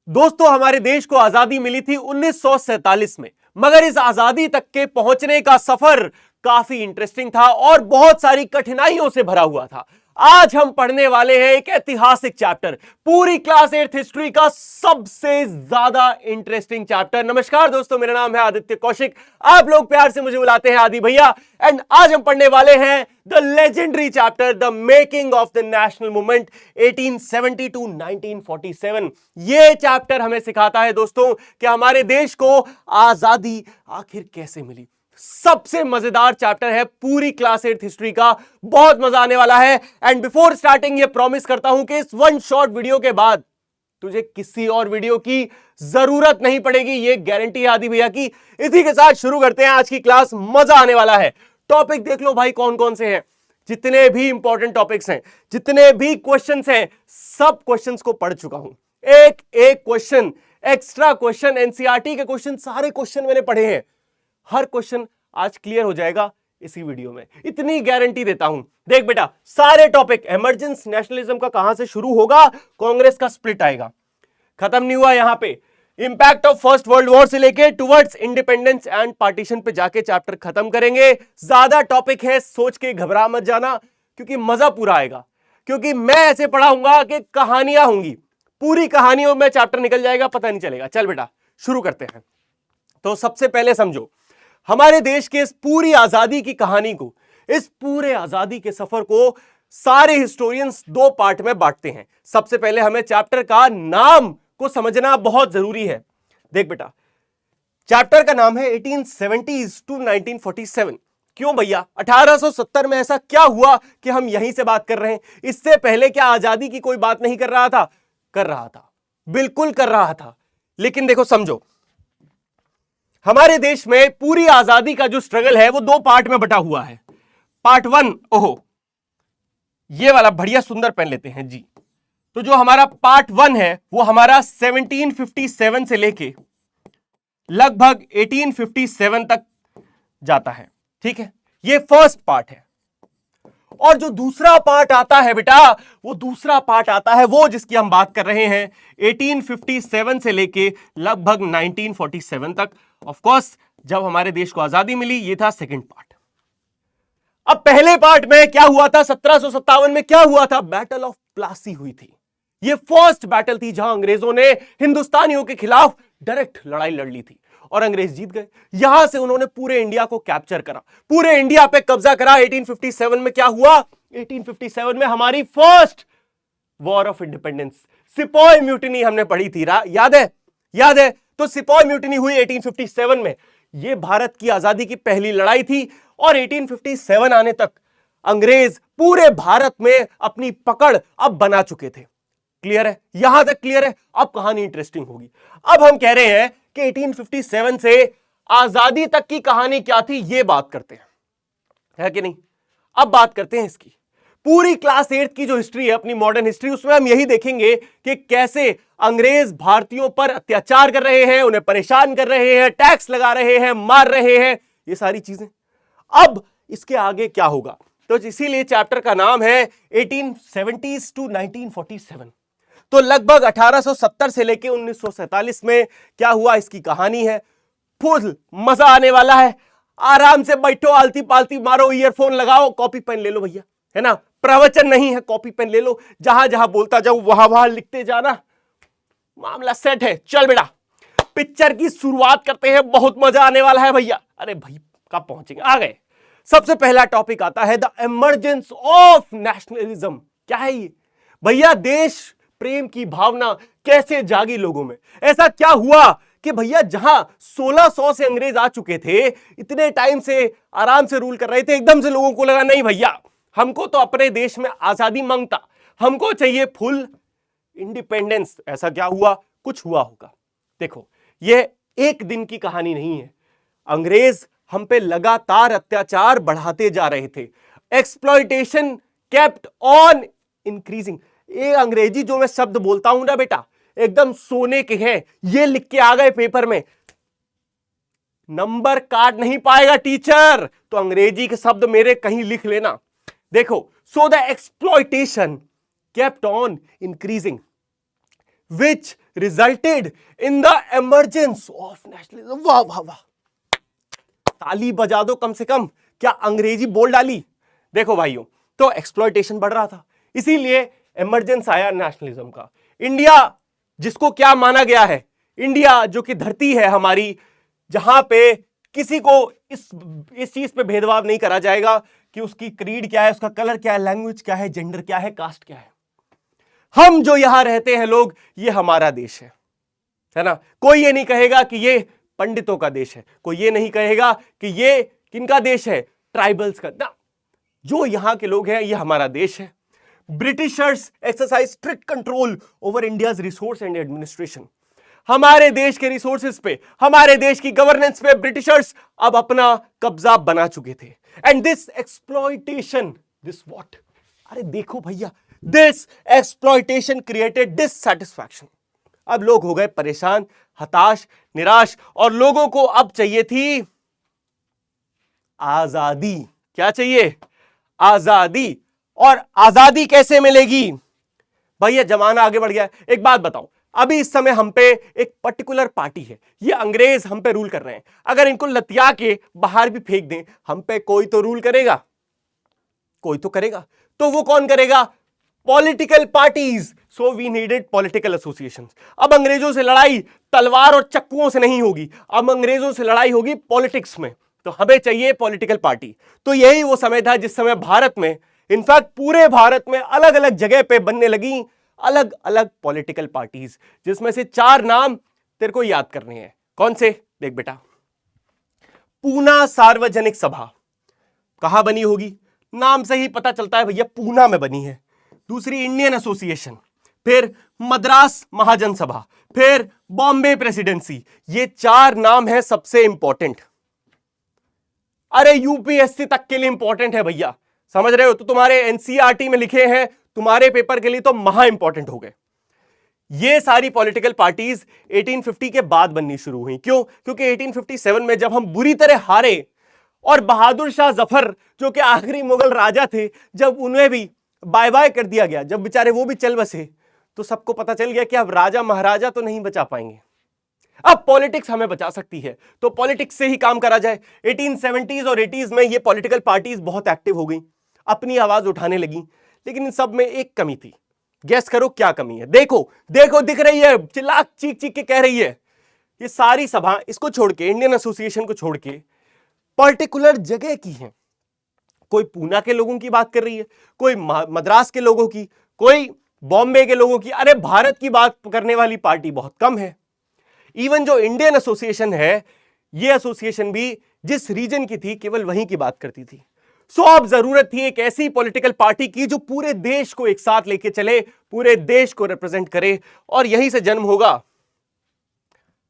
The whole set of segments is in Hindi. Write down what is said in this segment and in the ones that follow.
दोस्तों, हमारे देश को आजादी मिली थी 1947 में, मगर इस आजादी तक के पहुंचने का सफर काफी इंटरेस्टिंग था और बहुत सारी कठिनाइयों से भरा हुआ था। आज हम पढ़ने वाले हैं एक ऐतिहासिक चैप्टर, पूरी क्लास 8th हिस्ट्री का सबसे ज्यादा इंटरेस्टिंग चैप्टर। नमस्कार दोस्तों, मेरा नाम है आदित्य कौशिक, आप लोग प्यार से मुझे बुलाते हैं आदि भैया। एंड आज हम पढ़ने वाले हैं the legendary chapter, the making of the national movement 1870 to 1947। ये चैप्टर हमें सिखाता है दोस्तों कि हमारे देश को आजादी आखिर कैसे मिली। सबसे मजेदार चैप्टर है पूरी क्लास 8th हिस्ट्री का, बहुत मजा आने वाला है। एंड बिफोर स्टार्टिंग ये प्रॉमिस करता हूं कि इस वन शॉर्ट वीडियो के बाद तुझे किसी और वीडियो की जरूरत नहीं पड़ेगी, ये गारंटी है आदि भैया की। इसी के साथ शुरू करते हैं आज की क्लास, मजा आने वाला है। टॉपिक देख लो भाई कौन कौन से हैं, जितने भी इंपॉर्टेंट टॉपिक्स हैं, जितने भी क्वेश्चंस हैं, सब क्वेश्चंस को पढ़ चुका हूं। एक एक क्वेश्चन, एक्स्ट्रा क्वेश्चन, एनसीईआरटी के क्वेश्चन, सारे क्वेश्चन मैंने पढ़े हैं। हर क्वेश्चन आज क्लियर हो जाएगा इसी वीडियो में, इतनी गारंटी देता हूं। देख बेटा, सारे टॉपिक, इमरजेंस नेशनलिज्म का कहां से शुरू होगा, कांग्रेस का स्प्लिट आएगा, खत्म नहीं हुआ यहां पे, impact of first world war से लेके टुवर्ड्स इंडिपेंडेंस एंड पार्टीशन पे जाके चैप्टर खत्म करेंगे। ज्यादा टॉपिक है, सोच के घबरा मत जाना, क्योंकि मजा पूरा आएगा। क्योंकि मैं ऐसे पढ़ाऊंगा कि कहानियां होंगी, पूरी कहानियों में चैप्टर निकल जाएगा, पता नहीं चलेगा। चल बेटा शुरू करते हैं। तो सबसे पहले समझो हमारे देश के इस पूरी आजादी की कहानी को, इस पूरे आजादी के सफर को सारे हिस्टोरियंस दो पार्ट में बांटते हैं। सबसे पहले हमें चैप्टर का नाम को समझना बहुत जरूरी है। देख बेटा, चैप्टर का नाम है 1870s टू 1947। क्यों भैया, 1870 में ऐसा क्या हुआ कि हम यहीं से बात कर रहे हैं? इससे पहले क्या आजादी की कोई बात नहीं कर रहा था? कर रहा था, बिल्कुल कर रहा था। लेकिन देखो समझो, हमारे देश में पूरी आजादी का जो स्ट्रगल है वो दो पार्ट में बटा हुआ है। पार्ट वन, ओहो ये वाला बढ़िया सुंदर पेन लेते हैं जी। तो जो हमारा पार्ट वन है वो हमारा 1757 से लेके लगभग 1857 तक जाता है, ठीक है, ये फर्स्ट पार्ट है। और जो दूसरा पार्ट आता है बेटा, वो दूसरा पार्ट आता है वो जिसकी हम बात कर रहे हैं 1857 से लेके लगभग 1947 तक। ऑफ कोर्स जब हमारे देश को आजादी मिली, ये था सेकंड पार्ट। अब पहले पार्ट में क्या हुआ था, 1757 में क्या हुआ था? बैटल ऑफ प्लासी हुई थी। ये फर्स्ट बैटल थी जहां अंग्रेजों ने हिंदुस्तानियों के खिलाफ डायरेक्ट लड़ाई लड़ ली थी और अंग्रेज जीत गए। यहां से उन्होंने पूरे इंडिया को कैप्चर करा, पूरे इंडिया पे कब्जा करा। 1857 में क्या हुआ? 1857 में हमारी first war of independence, sepoy mutiny हमने पढ़ी थी, याद है? याद है? तो सिपॉय म्यूटिनी हुई 1857 में। यह भारत की आजादी की पहली लड़ाई थी और 1857 आने तक अंग्रेज पूरे भारत में अपनी पकड़ अब बना चुके थे। क्लियर है? यहां तक क्लियर है? अब कहानी इंटरेस्टिंग होगी। अब हम कह रहे हैं कि 1857 से आजादी तक की कहानी क्या थी, यह बात करते हैं, है कि नहीं? अब बात करते हैं इसकी। पूरी क्लास 8 की जो हिस्ट्री है, अपनी मॉडर्न हिस्ट्री, उसमें हम यही देखेंगे कि कैसे अंग्रेज भारतीयों पर अत्याचार कर रहे हैं, उन्हें परेशान कर रहे हैं, टैक्स लगा रहे हैं, मार रहे हैं, ये सारी चीजें। अब इसके आगे क्या होगा, तो इसीलिए चैप्टर का नाम है 1870s टू 1947। तो लगभग 1870 से लेके 1947 में क्या हुआ, इसकी कहानी है। फुल मजा आने वाला है। आराम से बैठो, आलती पालती मारो, ईयरफोन लगाओ, कॉपी पेन ले लो भैया, है ना? प्रवचन नहीं है, कॉपी पेन ले लो, जहां जहां बोलता जाऊं वहां वहां लिखते जाना, मामला सेट है। चल बेटा पिक्चर की शुरुआत करते हैं, बहुत मजा आने वाला है भैया। अरे भाई कब पहुंचेंगे, आ गए। सबसे पहला टॉपिक आता है द इमर्जेंस ऑफ नेशनलिज्म। क्या है ये भैया? देश प्रेम की भावना कैसे जागी लोगों में? ऐसा क्या हुआ कि भैया जहां 1600 से अंग्रेज आ चुके थे, इतने टाइम से आराम से रूल कर रहे थे, एकदम से लोगों को लगा नहीं भैया हमको तो अपने देश में आजादी मांगता, हमको चाहिए फुल इंडिपेंडेंस। ऐसा क्या हुआ? कुछ हुआ होगा। देखो यह एक दिन की कहानी नहीं है। अंग्रेज हम पे लगातार अत्याचार बढ़ाते जा रहे थे। Exploitation kept on increasing. ये अंग्रेजी जो मैं शब्द बोलता हूं ना बेटा, एकदम सोने के हैं। ये लिख के आ गए पेपर में, नंबर काट नहीं पाएगा टीचर, तो अंग्रेजी के शब्द मेरे कहीं लिख लेना। देखो, so the exploitation kept on increasing which resulted in the emergence of nationalism। वाह वाह वाह, ताली बजा दो कम से कम। क्या अंग्रेजी बोल डाली? देखो भाइयों, तो एक्सप्लॉयटेशन बढ़ रहा था, इसीलिए इमरजेंस आया नेशनलिज्म का। इंडिया जिसको क्या माना गया है, इंडिया जो कि धरती है हमारी, जहां पे किसी को इस चीज पे भेदभाव नहीं करा जाएगा कि उसकी क्रीड क्या है, उसका कलर क्या है, लैंग्वेज क्या है, जेंडर क्या है, कास्ट क्या है। हम जो यहां रहते हैं लोग, ये हमारा देश है ना। कोई ये नहीं कहेगा कि ये पंडितों का देश है, कोई ये नहीं कहेगा कि ये किनका देश है, ट्राइबल्स का ना। जो यहां के लोग हैं, ये हमारा देश है। Britishers exercise strict control over India's resource and administration. हमारे देश के रिसोर्सेज पे, हमारे देश की गवर्नेंस पे ब्रिटिशर्स अब अपना कब्जा बना चुके थे। And this exploitation, this what, अरे देखो भैया, दिस एक्सप्लॉयटेशन क्रिएटेड डिससैटिस्फैक्शन। अब लोग हो गए परेशान, हताश, निराश, और लोगों को अब चाहिए थी आजादी। क्या चाहिए? आजादी। और आजादी कैसे मिलेगी? भैया जमाना आगे बढ़ गया। एक बात बताओ, अभी इस समय हम पे एक पर्टिकुलर पार्टी है, ये अंग्रेज हम पे रूल कर रहे हैं। अगर इनको लतिया के बाहर भी फेंक दें, हम पे कोई तो रूल करेगा, कोई तो करेगा। तो वो कौन करेगा? Political parties. So we needed political associations. अब अंग्रेजों से लड़ाई तलवार और चक्कुओं से नहीं होगी, अब अंग्रेजों से लड़ाई होगी पॉलिटिक्स में। तो हमें चाहिए पॉलिटिकल पार्टी। तो यही वो समय था जिस समय भारत में, इनफैक्ट पूरे भारत में अलग अलग जगह पे बनने लगी अलग अलग पॉलिटिकल पार्टीज, जिसमें से 4 नाम तेरे को याद करने हैं। कौन से? देख बेटा, पूना सार्वजनिक सभा कहां बनी होगी? नाम से ही पता चलता है भैया, पूना में बनी है। दूसरी इंडियन एसोसिएशन, फिर मद्रास महाजन सभा, फिर बॉम्बे प्रेसिडेंसी। ये 4 नाम है सबसे इंपॉर्टेंट। अरे यूपीएससी तक के लिए इंपॉर्टेंट है भैया, समझ रहे हो? तो तुम्हारे एनसीईआरटी में लिखे हैं, तुम्हारे पेपर के लिए तो महा इंपॉर्टेंट हो गए। ये सारी पॉलिटिकल पार्टीज 1850 के बाद बननी शुरू हुई। क्यों? क्योंकि 1857 में जब हम बुरी तरह हारे और बहादुर शाह जफर जो कि आखिरी मुगल राजा थे, जब उन्हें भी बाय बाय कर दिया गया, जब बेचारे वो भी चल बसे, तो सबको पता चल गया कि अब राजा महाराजा तो नहीं बचा पाएंगे, अब पॉलिटिक्स हमें बचा सकती है। तो पॉलिटिक्स से ही काम करा जाए। 1870s और 80s में ये पॉलिटिकल पार्टीज बहुत एक्टिव हो गई, अपनी आवाज उठाने लगी। लेकिन इन सब में एक कमी थी। गैस करो क्या कमी है? देखो देखो, दिख रही है, चिल्ला चीख चीख के कह रही है। ये सारी सभा, इसको छोड़ के, इंडियन एसोसिएशन को छोड़ के, पर्टिकुलर जगह की है। कोई पूना के लोगों की बात कर रही है, कोई मद्रास के लोगों की, कोई बॉम्बे के लोगों की। अरे भारत की बात करने वाली पार्टी बहुत कम है। इवन जो इंडियन एसोसिएशन है, ये एसोसिएशन भी जिस रीजन की थी, केवल वहीं की बात करती थी। सो अब जरूरत थी एक ऐसी पॉलिटिकल पार्टी की जो पूरे देश को एक साथ लेके चले, पूरे देश को रिप्रेजेंट करे। और यहीं से जन्म होगा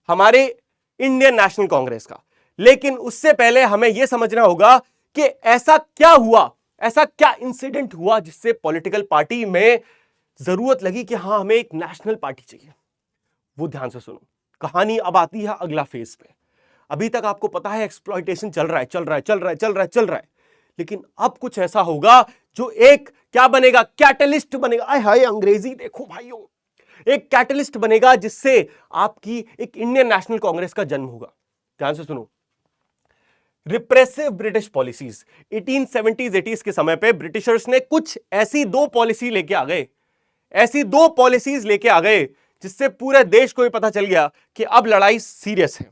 हमारे इंडियन नेशनल कांग्रेस का। लेकिन उससे पहले हमें यह समझना होगा कि ऐसा क्या हुआ, ऐसा क्या इंसिडेंट हुआ जिससे पॉलिटिकल पार्टी में जरूरत लगी कि हां, हमें एक नेशनल पार्टी चाहिए। वो ध्यान से सुनो, कहानी अब आती है अगला फेज पे। अभी तक आपको पता है एक्सप्लॉयटेशन चल रहा है, चल रहा है, चल रहा है, चल रहा है, चल रहा है। लेकिन अब कुछ ऐसा होगा जो एक क्या बनेगा? कैटलिस्ट बनेगा। आय हाय, अंग्रेजी देखो भाइयों, एक कैटलिस्ट बनेगा जिससे आपकी एक इंडियन नेशनल कांग्रेस का जन्म होगा। ध्यान से सुनो, repressive British policies. 1870s 80s के समय पे ब्रिटिशर्स ने कुछ ऐसी 2 पॉलिसी लेके आ गए, ऐसी 2 पॉलिसीज लेके आ गए जिससे पूरे देश को ये पता चल गया कि अब लड़ाई सीरियस है।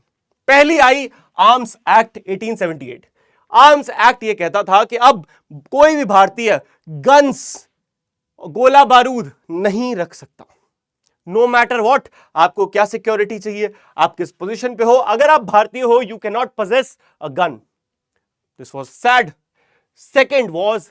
पहली आई आर्म्स एक्ट 1878। आर्म्स एक्ट ये कहता था कि अब कोई भी भारतीय गन्स, गोला बारूद नहीं रख सकता। नो मैटर व्हाट, आपको क्या सिक्योरिटी चाहिए, आप किस पोजीशन पे हो, अगर आप भारतीय हो, you can not possess a gun. This was sad. Second was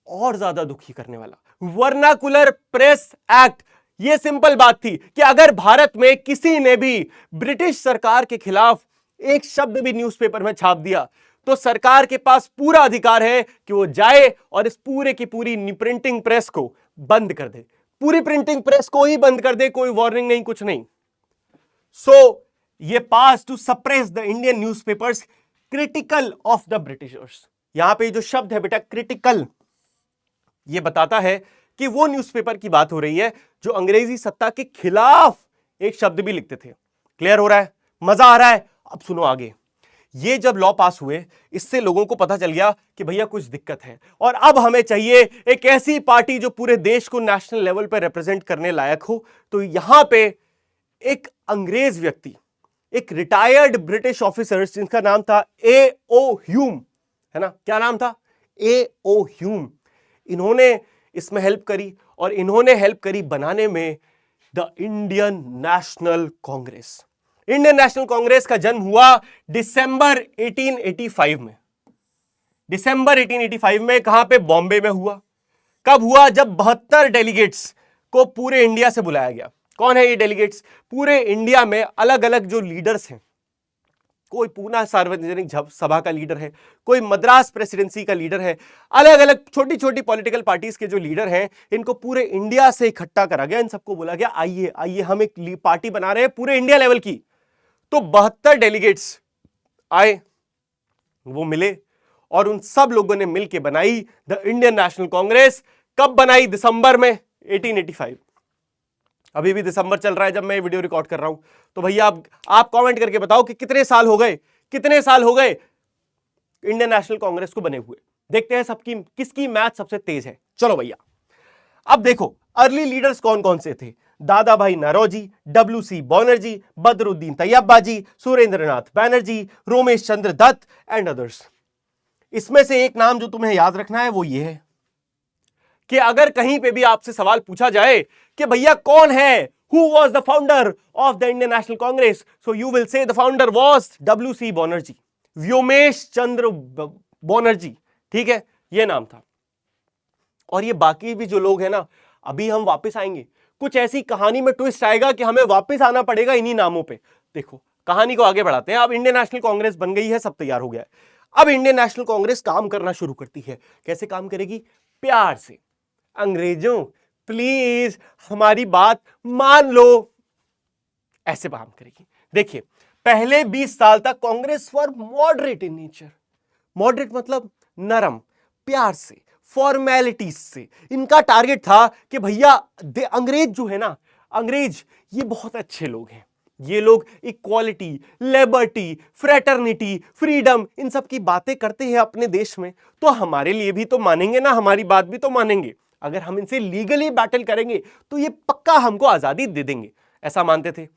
और ज्यादा दुखी करने वाला, वर्नाकुलर प्रेस एक्ट। यह सिंपल बात थी कि अगर भारत में किसी ने भी ब्रिटिश सरकार के खिलाफ एक शब्द भी न्यूज़पेपर में छाप दिया, तो सरकार के पास पूरा अधिकार है कि वो जाए और इस पूरे की पूरी प्रिंटिंग प्रेस को बंद कर दे, पूरी प्रिंटिंग प्रेस को ही बंद कर दे, कोई वार्निंग नहीं, कुछ नहीं। सो ये pass to suppress the Indian newspapers critical of the Britishers. यहां पे जो शब्द है बेटा क्रिटिकल, ये बताता है कि वो न्यूज़पेपर की बात हो रही है जो अंग्रेजी सत्ता के खिलाफ एक शब्द भी लिखते थे। क्लियर हो रहा है? मजा आ रहा है? अब सुनो आगे। ये जब लॉ पास हुए, इससे लोगों को पता चल गया कि भैया कुछ दिक्कत है और अब हमें चाहिए एक ऐसी पार्टी जो पूरे देश को नेशनल लेवल पर रिप्रेजेंट करने लायक हो। तो यहां पे एक अंग्रेज व्यक्ति, एक रिटायर्ड ब्रिटिश ऑफिसर जिनका नाम था A.O. ह्यूम, है ना? क्या नाम था? A.O. ह्यूम। इन्होंने इसमें हेल्प करी और इन्होंने हेल्प करी बनाने में the Indian National Congress. Indian National Congress का जन्म हुआ दिसंबर 1885 में। दिसंबर 1885 में कहां पे? बॉम्बे में हुआ। कब हुआ? जब 72 डेलीगेट्स को पूरे इंडिया से बुलाया गया। कौन है ये डेलीगेट्स? पूरे इंडिया में अलग अलग जो लीडर्स हैं, कोई पूना सार्वजनिक सभा का लीडर है, कोई मद्रास प्रेसिडेंसी का लीडर है, अलग अलग छोटी छोटी पॉलिटिकल पार्टीज के जो लीडर हैं, इनको पूरे इंडिया से इकट्ठा करा गया। इन सबको बोला गया आइए आइए हम एक पार्टी बना रहे हैं पूरे इंडिया लेवल की। तो 72 डेलीगेट्स आए, वो मिले और उन सब लोगों ने मिलकर बनाई द इंडियन नेशनल कांग्रेस। कब बनाई? दिसंबर में 1885। अभी भी दिसंबर चल रहा है जब मैं वीडियो रिकॉर्ड कर रहा हूं। तो भैया आप कमेंट करके बताओ कि कितने साल हो गए, कितने साल हो गए इंडियन नेशनल कांग्रेस को बने हुए। देखते हैं सबकी किसकी मैथ सबसे तेज है। चलो भैया अब देखो अर्ली लीडर्स कौन कौन से थे। Dadabhai Naoroji, WC Banerjee, Badruddin Tyabji, Surendranath Banerjee, Romesh Chandra Dutt and others. इसमें से एक नाम जो तुम्हें याद रखना है वो ये है कि अगर कहीं पे भी आपसे सवाल पूछा जाए कि भैया कौन है, who was the founder of the Indian National Congress, so you will say the founder was WC Banerjee, Womesh Chandra Banerjee. ठीक है, यह नाम था। और ये बाकी भी जो लोग हैं ना, अभी हम वापस आएंगे, कुछ ऐसी कहानी में ट्विस्ट आएगा कि हमें वापस आना पड़ेगा इन्हीं नामों पे। देखो कहानी को आगे बढ़ाते हैं। अब इंडियन नेशनल कांग्रेस बन गई है, सब तैयार हो गया है। अब इंडियन नेशनल कांग्रेस काम करना शुरू करती है। कैसे काम करेगी? प्यार से। अंग्रेजों प्लीज हमारी बात मान लो, ऐसे काम करेगी। देखिए पहले 20 साल तक Congress for moderate in nature. Moderate मतलब नरम, प्यार से, फॉर्मेलिटीज से। इनका टारगेट था कि भैया अंग्रेज जो है ना, अंग्रेज ये बहुत अच्छे लोग हैं। ये लोग इक्वालिटी, लिबर्टी, फ्रेटर्निटी, फ्रीडम, इन सब की बातें करते हैं अपने देश में, तो हमारे लिए भी तो मानेंगे ना, हमारी बात भी तो मानेंगे। अगर हम इनसे लीगली बैटल करेंगे तो ये पक्का हमको आजादी दे देंगे, ऐसा मानते थे।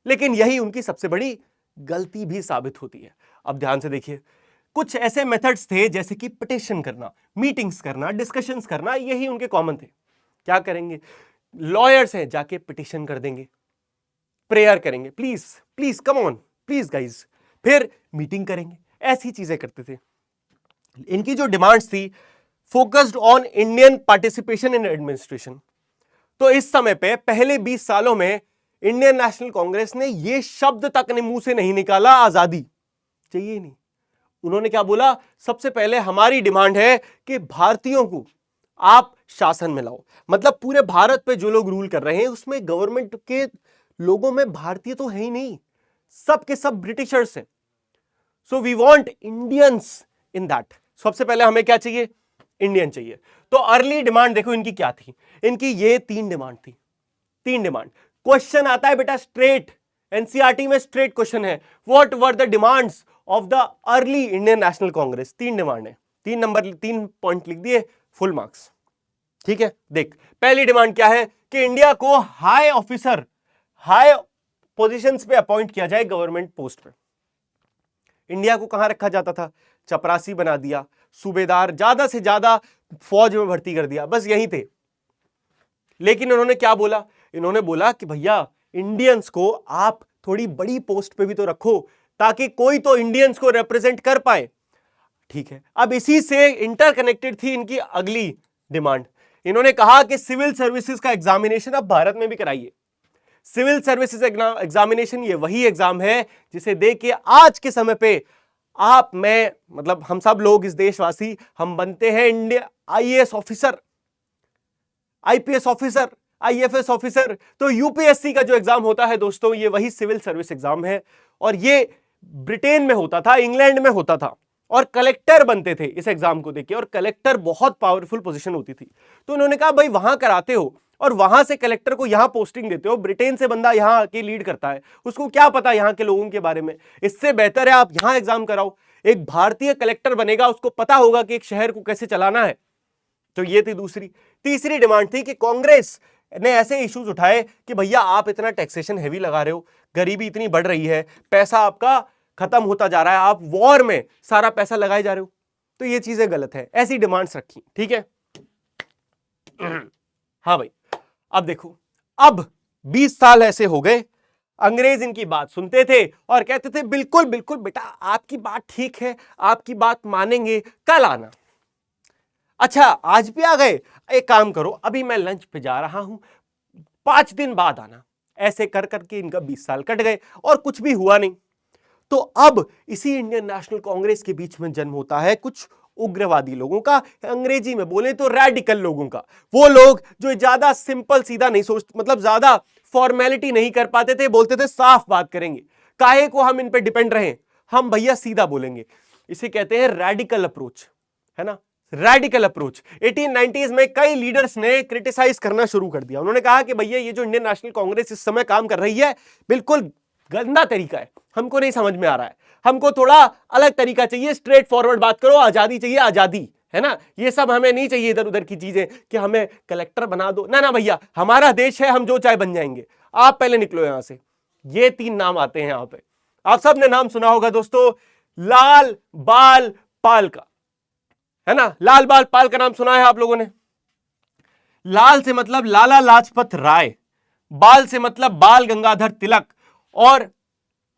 लेकिन यही उनकी सबसे बड़ी गलती भी साबित होती है। अब ध्यान से देखिए, कुछ ऐसे मेथड्स थे जैसे कि पिटिशन करना, मीटिंग्स करना, डिस्कशंस करना, यही उनके कॉमन थे। क्या करेंगे? लॉयर्स हैं, जाके पिटिशन कर देंगे, प्रेयर करेंगे, please please come on please guys, फिर मीटिंग करेंगे, ऐसी चीजें करते थे। इनकी जो डिमांड्स थी, focused on Indian participation in administration. तो इस समय पे पहले 20 सालों में इंडियन नेशनल कांग्रेस ने यह शब्द तक ने मुंह से नहीं निकाला आजादी चाहिए नहीं। उन्होंने क्या बोला? सबसे पहले हमारी डिमांड है कि भारतीयों को आप शासन में लाओ। मतलब पूरे भारत पे जो लोग रूल कर रहे हैं उसमें गवर्नमेंट के लोगों में भारतीय तो है ही नहीं, सब के सब ब्रिटिशर्स हैं। So we want Indians in that. सबसे पहले हमें क्या चाहिए? इंडियन चाहिए। तो अर्ली डिमांड देखो इनकी क्या थी। इनकी ये 3 डिमांड थी। 3 डिमांड। क्वेश्चन आता है बेटा स्ट्रेट, एनसीईआरटी में स्ट्रेट क्वेश्चन है, what were the demands of the early Indian National Congress. 3 demand है, 3 पॉइंट लिख दिए, फुल मार्क्स। ठीक है, देख पहली डिमांड क्या है कि इंडिया को हाई ऑफिसर, हाई पोजीशंस पे अपॉइंट किया जाए गवर्नमेंट पोस्ट पे। इंडिया को कहां रखा जाता था? चपरासी बना दिया, सूबेदार, ज्यादा से ज्यादा फौज में भर्ती कर दिया, बस यही थे। लेकिन उन्होंने क्या बोला? इन्होंने बोला कि भैया इंडियंस को आप थोड़ी बड़ी पोस्ट पे भी तो रखो, ताकि कोई तो इंडियंस को रिप्रेजेंट कर पाए। ठीक है, अब इसी से इंटरकनेक्टेड थी इनकी अगली डिमांड। इन्होंने कहा कि सिविल सर्विसेज का एग्जामिनेशन अब भारत में भी कराइए। सिविल सर्विसेज एग्जामिनेशन ये वही एग्जाम है जिसे दे के आज के समय पे आप, मैं, मतलब हम सब लोग, इस देशवासी, हम बनते हैं India IAS officer, IPS officer, IFS officer. तो UPSC का जो एग्जाम होता है दोस्तों, ये वही सिविल सर्विस एग्जाम है। और ये ब्रिटेन में होता था, इंग्लैंड में होता था। और कलेक्टर बनते थे इस एग्जाम को देके, और कलेक्टर बहुत पावरफुल पोजीशन होती थी। तो उन्होंने कहा भाई वहां कराते हो और वहां से कलेक्टर को यहां पोस्टिंग देते हो, ब्रिटेन से बंदा यहां आके लीड करता है, उसको क्या पता यहां के लोगों के बारे में, इससे बेहतर है आप यहां एग्जाम कराओ। एक भारतीय कलेक्टर बनेगा, उसको पता होगा कि एक शहर को कैसे चलाना है। तो ये थी दूसरी। तीसरी डिमांड थी कि कांग्रेस ने ऐसे इश्यूज उठाए कि भैया आप इतना टैक्सेशन हैवी लगा रहे हो, गरीबी इतनी बढ़ रही है, पैसा आपका खत्म होता जा रहा है, आप वॉर में सारा पैसा लगाए जा रहे हो, तो ये चीजें गलत है। ऐसी डिमांड्स रखी, ठीक है। हाँ भाई, अब देखो, अब 20 साल ऐसे हो गए, अंग्रेज इनकी बात सुनते थे और कहते थे बिल्कुल बिल्कुल बेटा आपकी बात ठीक है, आपकी बात मानेंगे, कल आना। अच्छा आज भी आ गए, एक काम करो अभी मैं लंच पे जा रहा हूं, 5 दिन बाद आना। ऐसे कर करके इनका 20 साल कट गए और कुछ भी हुआ नहीं। तो अब इसी इंडियन नेशनल कांग्रेस के बीच में जन्म होता है कुछ उग्रवादी लोगों का, अंग्रेजी में बोले तो रैडिकल लोगों का। वो लोग जो ज्यादा सिंपल सीधा नहीं सोचते, मतलब ज्यादा फॉर्मेलिटी नहीं कर पाते थे, बोलते थे साफ बात करेंगे, काहे को हम इन पे डिपेंड रहे, हम भैया सीधा बोलेंगे। इसे कहते हैं रैडिकल अप्रोच, है ना, रैडिकल अप्रोच। 1890s में कई लीडर्स ने क्रिटिसाइज करना शुरू कर दिया। उन्होंने कहा कि भैया ये जो इंडियन नेशनल कांग्रेस इस समय काम कर रही है बिल्कुल गंदा तरीका है, हमको नहीं समझ में आ रहा है, हमको थोड़ा अलग तरीका चाहिए, स्ट्रेट फॉरवर्ड बात करो, आजादी चाहिए, आजादी, है ना, ये सब हमें नहीं चाहिए इधर उधर की चीजें कि हमें कलेक्टर बना दो, ना ना भैया हमारा देश है, हम जो चाहे बन जाएंगे, आप पहले निकलो यहां से। ये 3 नाम आते हैं यहां पे, आप सब ने नाम सुना होगा दोस्तों, लाल बाल पाल का, है ना, लाल बाल पाल का नाम सुना है आप लोगों ने। लाल से मतलब लाला लाजपत राय, बाल से मतलब बाल गंगाधर तिलक, और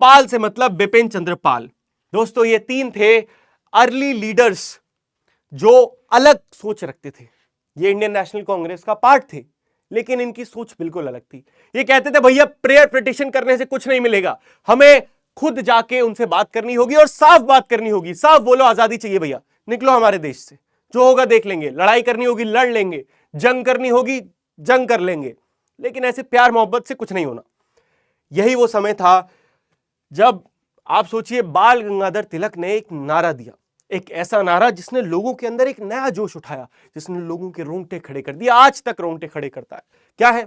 पाल से मतलब बिपिन चंद्र पाल। दोस्तों ये 3 थे अर्ली लीडर्स जो अलग सोच रखते थे। ये इंडियन नेशनल कांग्रेस का पार्ट थे, लेकिन इनकी सोच बिल्कुल अलग थी। ये कहते थे भैया प्रेयर पिटिशन करने से कुछ नहीं मिलेगा, हमें खुद जाके उनसे बात करनी होगी और साफ बात करनी होगी, साफ बोलो आजादी चाहिए भैया, निकलो हमारे देश से, जो होगा देख लेंगे, लड़ाई करनी होगी लड़ लेंगे, जंग करनी होगी जंग कर लेंगे, लेकिन ऐसे प्यार मोहब्बत से कुछ नहीं होना। यही वो समय था जब आप सोचिए बाल गंगाधर तिलक ने एक नारा दिया, एक ऐसा नारा जिसने लोगों के अंदर एक नया जोश उठाया, जिसने लोगों के रोंगटे खड़े कर दिए, आज तक रोंगटे खड़े करता है। क्या है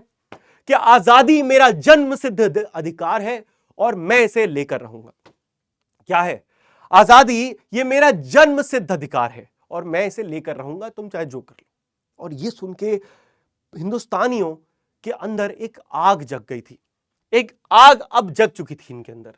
कि आजादी मेरा जन्म सिद्ध अधिकार है और मैं इसे लेकर रहूंगा। क्या है, आजादी ये मेरा जन्म सिद्ध अधिकार है और मैं इसे लेकर रहूंगा, तुम चाहे जो कर लो। और ये सुन के हिंदुस्तानियों के अंदर एक आग जग गई थी, एक आग अब जग चुकी थी इनके अंदर।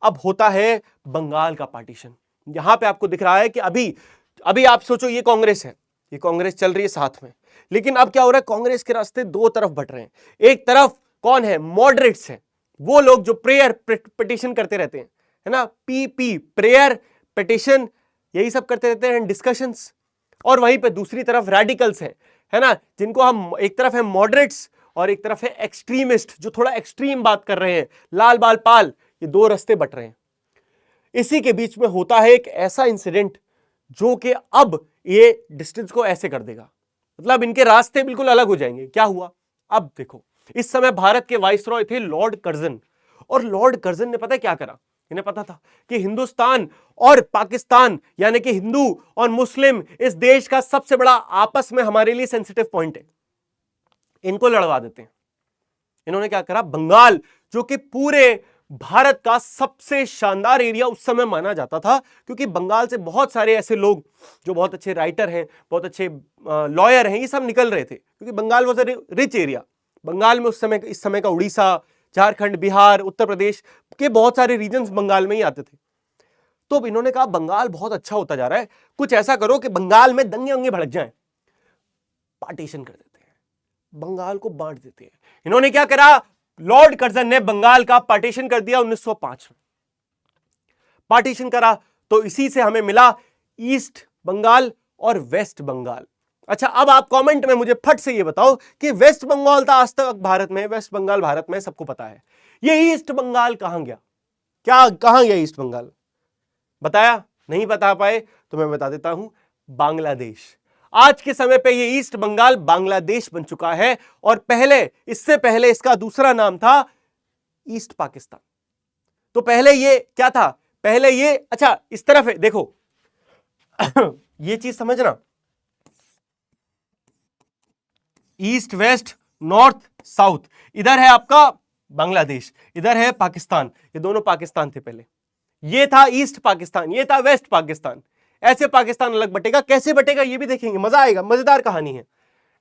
अब होता है बंगाल का पार्टीशन। यहां पे आपको दिख रहा है कि अभी आप सोचो ये कांग्रेस है, ये कांग्रेस चल रही है साथ में, लेकिन अब क्या हो रहा है, कांग्रेस के रास्ते 2 तरफ बट रहे हैं। एक तरफ कौन है, मॉडरेट्स हैं, वो लोग जो प्रेयर पिटिशन करते रहते हैं, है ना, पीपी प्रेयर पिटिशन यही सब करते रहते हैं, डिस्कशंस। और वहीं पे दूसरी तरफ रेडिकल्स हैं, है ना, जिनको हम, एक तरफ है मॉडरेट्स और एक तरफ है एक्सट्रीमिस्ट जो थोड़ा एक्सट्रीम बात कर रहे हैं, लाल बाल पाल, ये 2 रास्ते बट रहे हैं। इसी के बीच में होता है एक ऐसा इंसिडेंट जो कि अब ये डिस्टेंस को ऐसे कर देगा, मतलब इनके रास्ते बिल्कुल अलग हो जाएंगे। क्या हुआ, अब देखो, इस समय भारत के वाइसरॉय थे लॉर्ड कर्जन, और लॉर्ड कर्जन ने पता है क्या करा, इन्हें पता था कि हिंदुस्तान और पाकिस्तान यानी कि हिंदू और मुस्लिम इस देश का सबसे बड़ा आपस में हमारे लिए सेंसिटिव पॉइंट है, इनको लड़वा देते हैं। इन्होंने क्या करा, बंगाल जो कि पूरे भारत का सबसे शानदार एरिया उस समय माना जाता था, क्योंकि बंगाल से बहुत सारे ऐसे लोग जो बहुत अच्छे राइटर हैं, बहुत अच्छे लॉयर हैं, ये सब निकल रहे थे, क्योंकि Bengal was a rich area. Bengal में उस समय, इस समय का उड़ीसा, झारखंड, बिहार, उत्तर प्रदेश के बहुत सारे रीजन्स बंगाल में ही आते थे। तो अब इन्होंने कहा बंगाल बहुत अच्छा होता जा रहा है, कुछ ऐसा करो कि बंगाल में दंगे वंगे भड़क जाएं, पार्टीशन कर देते हैं, बंगाल को बांट देते हैं। इन्होंने क्या करा, लॉर्ड कर्जन ने बंगाल का पार्टीशन कर दिया 1905 में। पार्टीशन करा तो इसी से हमें मिला ईस्ट बंगाल और वेस्ट बंगाल। अच्छा अब आप कमेंट में मुझे फट से ये बताओ कि वेस्ट बंगाल था आज तक भारत में, वेस्ट बंगाल भारत में सबको पता है, ये ईस्ट बंगाल कहां गया, क्या कहां गया ईस्ट बंगाल, बताया नहीं बता पाए तो मैं बता देता हूं, बांग्लादेश। आज के समय पे ये ईस्ट बंगाल बांग्लादेश बन चुका है, और पहले, इससे पहले इसका दूसरा नाम था ईस्ट पाकिस्तान। तो पहले ये क्या था, पहले ये, अच्छा इस तरफ है देखो, ये चीज समझना, ईस्ट वेस्ट नॉर्थ साउथ, इधर है आपका बांग्लादेश, इधर है पाकिस्तान, ये दोनों पाकिस्तान थे पहले, ये था ईस्ट पाकिस्तान, ये था वेस्ट पाकिस्तान, ऐसे पाकिस्तान अलग बटेगा, कैसे बटेगा ये भी देखेंगे, मजा आएगा, मजेदार कहानी है,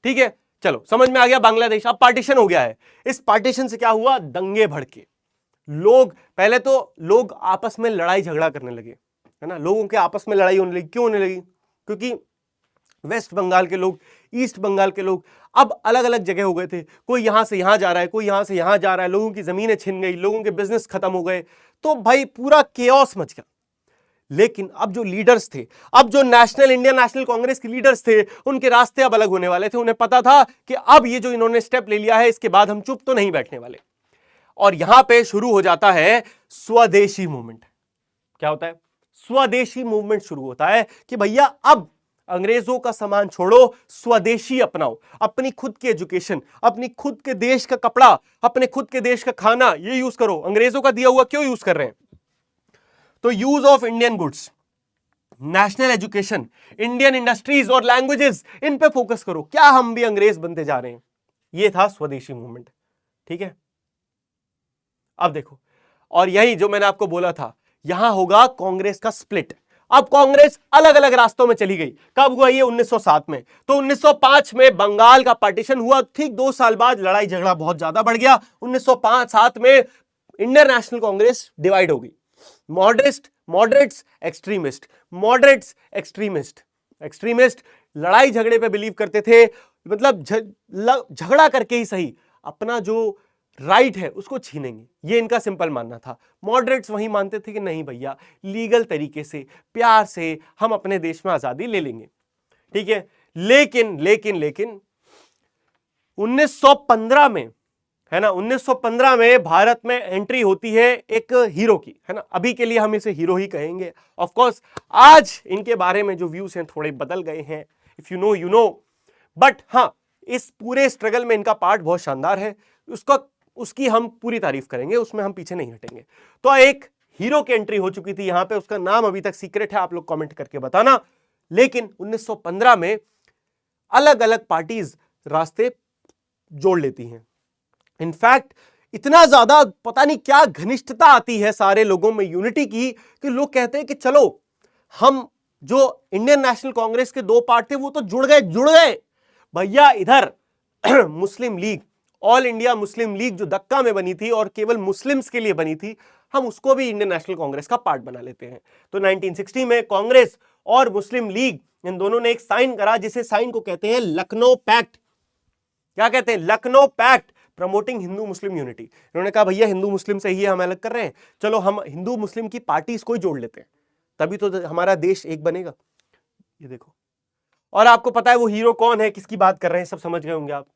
ठीक है। चलो समझ में आ गया बांग्लादेश, अब पार्टीशन हो गया है, इस पार्टीशन से क्या हुआ, दंगे भड़के, लोग पहले तो लोग आपस में लड़ाई झगड़ा करने लगे, है ना, लोगों के आपस में लड़ाई होने लगी, क्यों होने लगी, क्योंकि वेस्ट बंगाल के लोग, ईस्ट बंगाल के लोग अब अलग अलग जगह हो गए थे, कोई यहां से यहां जा रहा है, कोई यहां से यहां जा रहा है, लोगों की जमीनें छिन गई, लोगों के बिजनेस खत्म हो गए, तो भाई पूरा केओस मच गया। लेकिन अब जो लीडर्स थे, अब जो इंडियन नेशनल कांग्रेस के लीडर्स थे, उनके रास्ते अब अलग होने वाले थे, उन्हें पता था कि अब ये जो इन्होंने स्टेप ले लिया है, इसके बाद हम चुप तो नहीं बैठने वाले, और यहां पे शुरू हो जाता है स्वदेशी मूवमेंट। क्या होता है, स्वदेशी मूवमेंट शुरू होता है कि भैया अब अंग्रेजों का सामान छोड़ो, स्वदेशी अपनाओ, अपनी खुद की एजुकेशन, अपनी खुद के देश का कपड़ा, अपने खुद के देश का खाना, ये यूज करो, अंग्रेजों का दिया हुआ क्यों यूज कर रहे हैं, तो use of Indian goods, national education, Indian industries और लैंग्वेजेस, इन पे फोकस करो, क्या हम भी अंग्रेज बनते जा रहे हैं, ये था स्वदेशी मूवमेंट, ठीक है। अब देखो, और यही जो मैंने आपको बोला था, यहां होगा कांग्रेस का स्प्लिट, अब कांग्रेस अलग अलग रास्तों में चली गई, कब हुआ ये, 1907 में, तो 1905 में बंगाल का पार्टीशन हुआ, ठीक 2 साल बाद लड़ाई झगड़ा बहुत ज्यादा बढ़ गया, 1905-7 में इंडियन नेशनल कांग्रेस डिवाइड हो गई, moderates extremist, moderates extremist, extremist लड़ाई झगड़े पे बिलीव करते थे, मतलब झगड़ा करके ही सही अपना जो राइट है उसको छीनेंगे, ये इनका सिंपल मानना था। मॉडरेट्स वही मानते थे कि नहीं भैया, लीगल तरीके से प्यार से हम अपने देश में आजादी ले लेंगे, ठीक है। लेकिन लेकिन लेकिन 1915 में, है ना, 1915 में भारत में एंट्री होती है एक हीरो की, है ना, अभी के लिए हम इसे हीरो ही कहेंगे, ऑफ कोर्स आज इनके बारे में जो व्यूज हैं थोड़े बदल गए हैं, if you know you know, but हां इस पूरे स्ट्रगल में इनका पार्ट बहुत शानदार है, उसकी हम पूरी तारीफ करेंगे, उसमें हम पीछे नहीं हटेंगे। तो एक हीरो की एंट्री हो चुकी थी यहां पे, उसका नाम अभी तक सीक्रेट है, आप लोग कमेंट करके बताना। लेकिन 1915 में अलग अलग पार्टीज रास्ते जोड़ लेती हैं, इनफैक्ट इतना ज्यादा पता नहीं क्या घनिष्ठता आती है सारे लोगों में यूनिटी की, कि लोग कहते हैं कि चलो हम जो इंडियन नेशनल कांग्रेस के 2 पार्ट थे वो तो जुड़ गए भैया, इधर Muslim League, all India Muslim League जो दक्का में बनी थी और केवल मुस्लिम्स के लिए बनी थी, हम उसको भी इंडियन नेशनल कांग्रेस का पार्ट बना लेते हैं। तो 1960 में कांग्रेस और मुस्लिम लीग इन दोनों ने एक साइन करा, जिसे साइन को कहते हैं लखनऊ पैक्ट। क्या कहते हैं, Lucknow pact, promoting Hindu Muslim unity. इन्होंने कहा भैया हिंदू मुस्लिम से ही हम अलग कर रहे हैं, चलो हम हिंदू मुस्लिम की पार्टीज को ही जोड़ लेते हैं, तभी तो हमारा देश एक बनेगा। ये देखो, और आपको पता है वो हीरो कौन है, किसकी बात कर रहे हैं, सब समझ गए होंगे आप।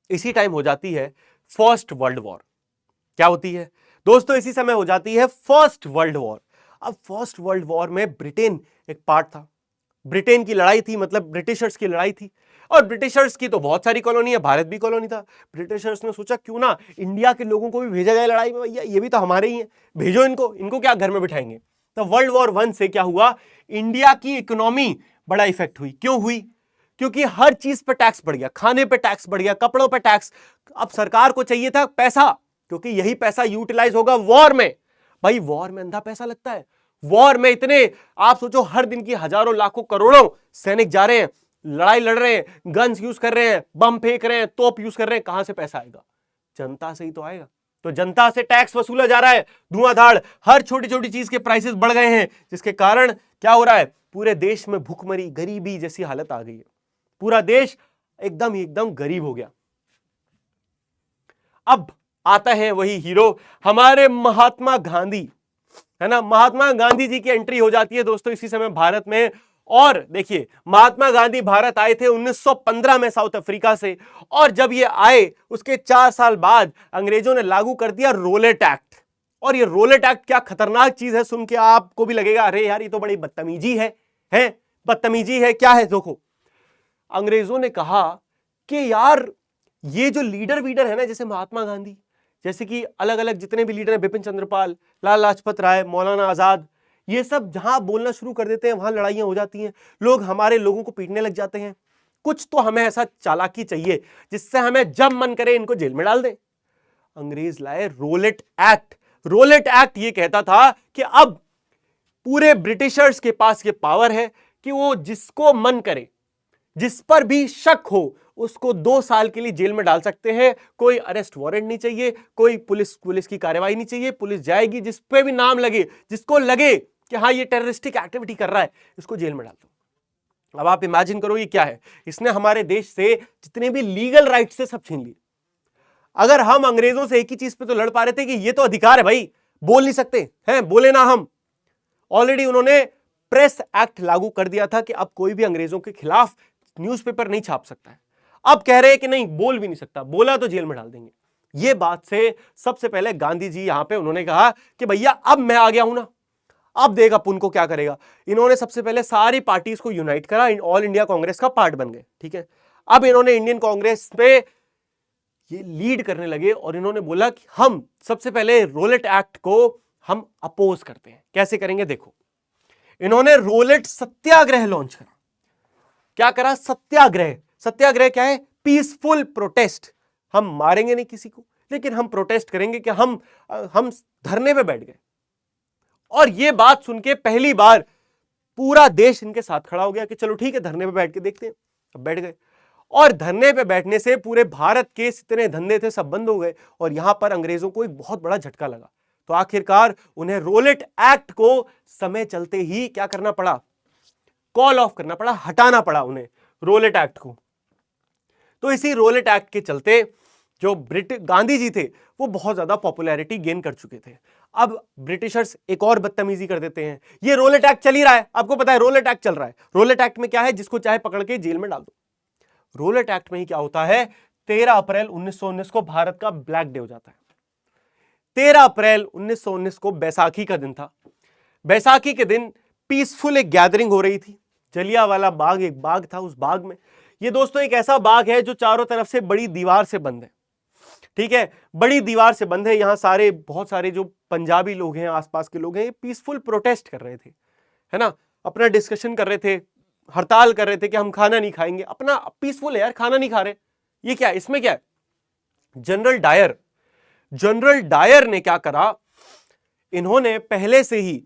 इसी टाइम हो जाती है फर्स्ट वर्ल्ड वॉर। क्या होती है दोस्तों, इसी समय हो जाती है फर्स्ट वर्ल्ड वॉर। अब फर्स्ट वर्ल्ड वॉर में ब्रिटेन एक पार्ट था, ब्रिटेन की लड़ाई थी, मतलब ब्रिटिशर्स की लड़ाई थी, और ब्रिटिशर्स की तो बहुत सारी कॉलोनी है, भारत भी कॉलोनी था। ब्रिटिशर्स ने सोचा क्यों ना इंडिया के लोगों को भी भेजा जाए लड़ाई में, भैया ये भी तो हमारे ही है, भेजो इनको क्या घर में बिठाएंगे। तो वर्ल्ड वॉर 1 से क्या हुआ, इंडिया की इकोनॉमी बड़ा इफेक्ट हुई। क्यों हुई, क्योंकि हर चीज पे टैक्स बढ़ गया, खाने पे टैक्स बढ़ गया, कपड़ों पे टैक्स। अब सरकार को चाहिए था पैसा, क्योंकि यही पैसा यूटिलाइज होगा वॉर में। भाई वॉर में अंधा पैसा लगता है, वॉर में इतने, आप सोचो हर दिन की हजारों लाखों करोड़ों सैनिक जा रहे हैं, लड़ाई लड़ रहे हैं, गन्स यूज कर रहे हैं, बम फेंक रहे हैं, तोप यूज कर रहे हैं, कहां से पैसा आएगा, जनता से ही तो आएगा। तो जनता से टैक्स वसूला जा रहा है धुआंधाड़, हर छोटी छोटी चीज के प्राइसेस बढ़ गए हैं, जिसके कारण क्या हो रहा है, पूरे देश में भूखमरी, गरीबी जैसी हालत आ गई है, पूरा देश एकदम गरीब हो गया। अब आता है वही हीरो, हमारे महात्मा गांधी, है ना, महात्मा गांधी जी की एंट्री हो जाती है दोस्तों इसी समय भारत में। और देखिए महात्मा गांधी भारत आए थे 1915 में साउथ अफ्रीका से, और जब ये आए उसके 4 साल बाद अंग्रेजों ने लागू कर दिया रोलेट एक्ट। और ये रोलेट एक्ट क्या खतरनाक चीज है, सुन के आपको भी लगेगा अरे यार ये तो बड़ी बदतमीजी है बदतमीजी है, क्या है। देखो अंग्रेजों ने कहा कि यार ये जो लीडर है ना, जैसे महात्मा गांधी, जैसे कि अलग अलग जितने भी लीडर हैं, बिपिन चंद्रपाल, लाला लाजपत राय, मौलाना आजाद, ये सब जहां बोलना शुरू कर देते हैं वहां लड़ाइयां हो जाती हैं, लोग हमारे लोगों को पीटने लग जाते हैं। कुछ तो हमें ऐसा चालाकी चाहिए जिससे हमें जब मन करे इनको जेल में डाल दे। अंग्रेज लाए रोलेट एक्ट। रोलेट एक्ट ये कहता था कि अब पूरे ब्रिटिशर्स के पास ये पावर है कि वो जिसको मन करे, जिस पर भी शक हो, उसको 2 साल के लिए जेल में डाल सकते हैं। कोई अरेस्ट वारंट नहीं चाहिए, कोई पुलिस की कार्रवाई नहीं चाहिए। पुलिस जाएगी, जिस पे भी नाम लगे, जिसको लगे कि हाँ ये टेररिस्टिक एक्टिविटी कर रहा है, इसको जेल में डाल दो। अब आप इमेजिन करो ये क्या है। इसने हमारे देश से जितने भी लीगल राइट्स से सब छीन लिए। अगर हम अंग्रेजों से एक ही चीज पे तो लड़ पा रहे थे कि ये तो अधिकार है भाई, बोल नहीं सकते हैं, बोले ना हम। ऑलरेडी उन्होंने प्रेस एक्ट लागू कर दिया था कि अब कोई भी अंग्रेजों के खिलाफ न्यूज़पेपर नहीं छाप सकता है। अब कह रहे हैं कि नहीं, बोल भी नहीं सकता, बोला तो जेल में डाल देंगे। ये बात से सबसे पहले गांधी जी यहां पे उन्होंने कहा कि भैया अब मैं आ गया हूं ना, अब देख अपन को क्या करेगा। इन्होंने सबसे पहले सारी पार्टीज को यूनाइट करा, ऑल इंडिया कांग्रेस का पार्ट बन गए। ठीक है, अब इन्होंने इंडियन कांग्रेस पे ये लीड करने लगे और इन्होंने बोला कि हम सबसे पहले रोलेट एक्ट को हम अपोज करते हैं। कैसे करेंगे देखो, इन्होंने रोलेट सत्याग्रह लॉन्च करा। क्या करा? सत्याग्रह। सत्याग्रह क्या है? Peaceful protest. हम मारेंगे नहीं किसी को, लेकिन हम प्रोटेस्ट करेंगे कि हम धरने पे बैठ गए। और यह बात सुन के पहली बार पूरा देश इनके साथ खड़ा हो गया कि चलो ठीक है, धरने पे बैठ के देखते हैं। अब बैठ गए और धरने पे बैठने से पूरे भारत के जितने धंधे थे सब बंद हो गए और यहां पर अंग्रेजों को एक बहुत बड़ा झटका लगा। तो आखिरकार उन्हें रोलेट एक्ट को समय चलते ही क्या करना पड़ा? कॉल ऑफ करना पड़ा, हटाना पड़ा उन्हें रोलेट एक्ट को। तो इसी रोलेट एक्ट के चलते जो गांधी जी थे वो बहुत ज्यादा पॉपुलैरिटी गेन कर चुके थे। अब ब्रिटिशर्स एक और बदतमीजी कर देते हैं। ये रोलेट एक्ट चल ही रहा है, आपको पता है रोलेट एक्ट चल रहा है। रोलेट एक्ट में क्या है? जिसको चाहे पकड़ के जेल में डाल दो। रोलेट एक्ट में ही क्या होता है? 13 अप्रैल 1919 को भारत का ब्लैक डे हो जाता है। 13 अप्रैल 1919 को बैसाखी का दिन था। बैसाखी के दिन पीसफुल एक गैदरिंग हो रही थी। जलियांवाला बाग एक बाग था, उस बाग में, ये दोस्तों एक ऐसा बाग है जो चारों तरफ से बड़ी दीवार से बंद है। ठीक है, बड़ी दीवार से बंद है। यहां बहुत सारे जो पंजाबी लोग हैं, आसपास के लोग हैं, ये पीसफुल प्रोटेस्ट कर रहे थे, है ना, अपना डिस्कशन कर रहे थे, हड़ताल कर रहे थे कि हम खाना नहीं खाएंगे। अपना पीसफुल है यार, खाना नहीं खा रहे, ये क्या है, इसमें क्या है? जनरल डायर ने क्या करा? इन्होंने पहले से ही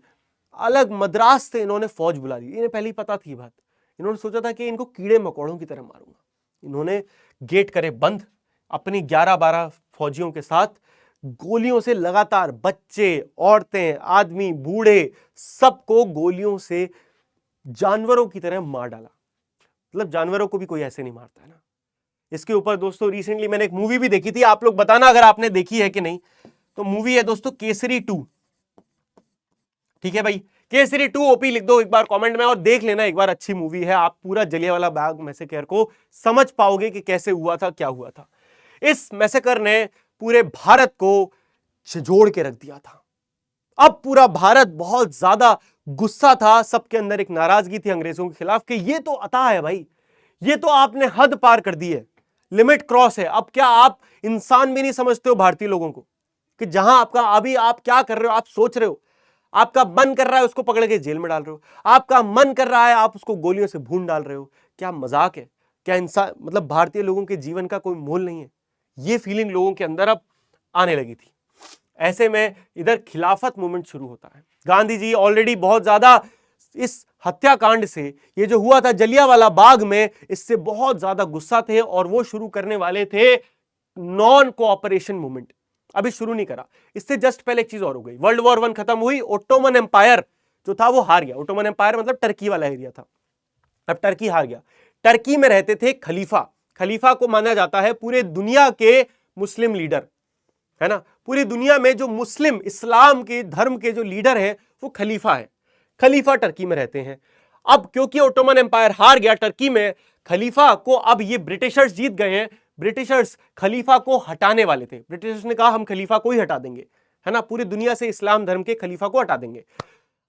अलग मद्रास से इन्होंने फौज बुला ली। इन्हें पहले ही पता थी बात। इन्होंने सोचा था कि इनको कीड़े मकोड़ों की तरह मारूंगा। इन्होंने गेट करे बंद, अपनी 11-12 फौजियों के साथ गोलियों से लगातार बच्चे, औरतें, आदमी, बूढ़े, सबको गोलियों से जानवरों की तरह मार डाला। मतलब जानवरों को भी कोई ऐसे नहीं मारता है ना। इसके ऊपर दोस्तों रिसेंटली मैंने एक मूवी भी देखी थी, आप लोग बताना अगर आपने देखी है कि नहीं। तो मूवी है दोस्तों केसरी 2। ठीक है भाई, केसरी 2 ओपी लिख दो एक बार कमेंट में और देख लेना एक बार, अच्छी मूवी है। आप पूरा जलियांवाला बाग मैसेकर को समझ पाओगे कि कैसे हुआ था, क्या हुआ था। इस मैसेकर ने पूरे भारत को झिझोड़ के रख दिया था। अब पूरा भारत बहुत ज्यादा गुस्सा था, सबके अंदर एक नाराजगी थी अंग्रेजों के खिलाफ कि ये तो अता है भाई, ये तो आपने हद पार कर दी है, लिमिट क्रॉस है। अब क्या आप इंसान भी नहीं समझते हो भारतीय लोगों को? कि जहां आपका अभी आप क्या कर रहे हो, आप सोच रहे हो, आपका मन कर रहा है उसको पकड़ के जेल में डाल रहे हो, आपका मन कर रहा है आप उसको गोलियों से भून डाल रहे हो। क्या मजाक है? क्या इंसान, मतलब भारतीय लोगों के जीवन का कोई मोल नहीं है? ये फीलिंग लोगों के अंदर अब आने लगी थी। ऐसे में इधर खिलाफत मूवमेंट शुरू होता है। गांधी जी ऑलरेडी बहुत ज्यादा इस हत्याकांड से, ये जो हुआ था जलियांवाला बाग में, इससे बहुत ज्यादा गुस्सा थे और वो शुरू करने वाले थे नॉन कोऑपरेशन मूवमेंट। अभी शुरू नहीं करा, इससे जस्ट पहले एक चीज और हो गई। वर्ल्ड वॉर 1 खत्म हुई, ओटोमन एम्पायर जो था वो हार गया। ओटोमन एम्पायर मतलब टर्की वाला एरिया था। अब टर्की हार गया। टर्की में रहते थे खलीफा। खलीफा को माना जाता है पूरे दुनिया के मुस्लिम लीडर, है ना। पूरी दुनिया में जो मुस्लिम इस्लाम के धर्म के जो लीडर है वो खलीफा है। खलीफा टर्की में रहते हैं। अब क्योंकि ओटोमन एम्पायर हार गया टर्की में, खलीफा को अब ये ब्रिटिशर्स जीत गए हैं। ब्रिटिशर्स खलीफा को हटाने वाले थे। ब्रिटिशर्स ने कहा हम खलीफा को ही हटा देंगे, है ना, पूरी दुनिया से इस्लाम धर्म के खलीफा को हटा देंगे।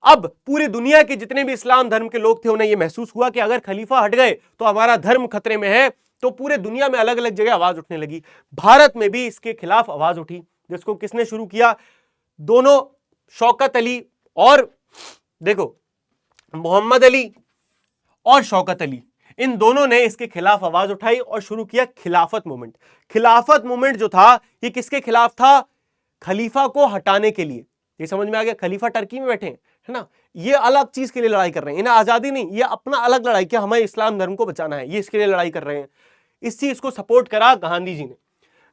अब पूरी दुनिया के जितने भी इस्लाम धर्म के लोग थे उन्हें यह महसूस हुआ कि अगर खलीफा हट गए तो हमारा धर्म खतरे में है। तो पूरे दुनिया में अलग अलग जगह आवाज उठने लगी। भारत में भी इसके खिलाफ आवाज उठी, जिसको किसने शुरू किया? दोनों, शौकत अली और देखो, मोहम्मद अली और शौकत अली, इन दोनों ने इसके खिलाफ आवाज उठाई और शुरू किया खिलाफत मूवमेंट। खिलाफत मूवमेंट जो था ये किसके खिलाफ था? खलीफा को हटाने के लिए। ये समझ में आ गया? खलीफा टर्की में बैठे हैं, है ना, ये अलग चीज के लिए लड़ाई कर रहे हैं, इन्हें आजादी नहीं, ये अपना अलग लड़ाई, क्या हमें इस्लाम धर्म को बचाना है, ये इसके लिए लड़ाई कर रहे हैं। इस चीज को सपोर्ट करा गांधी जी ने।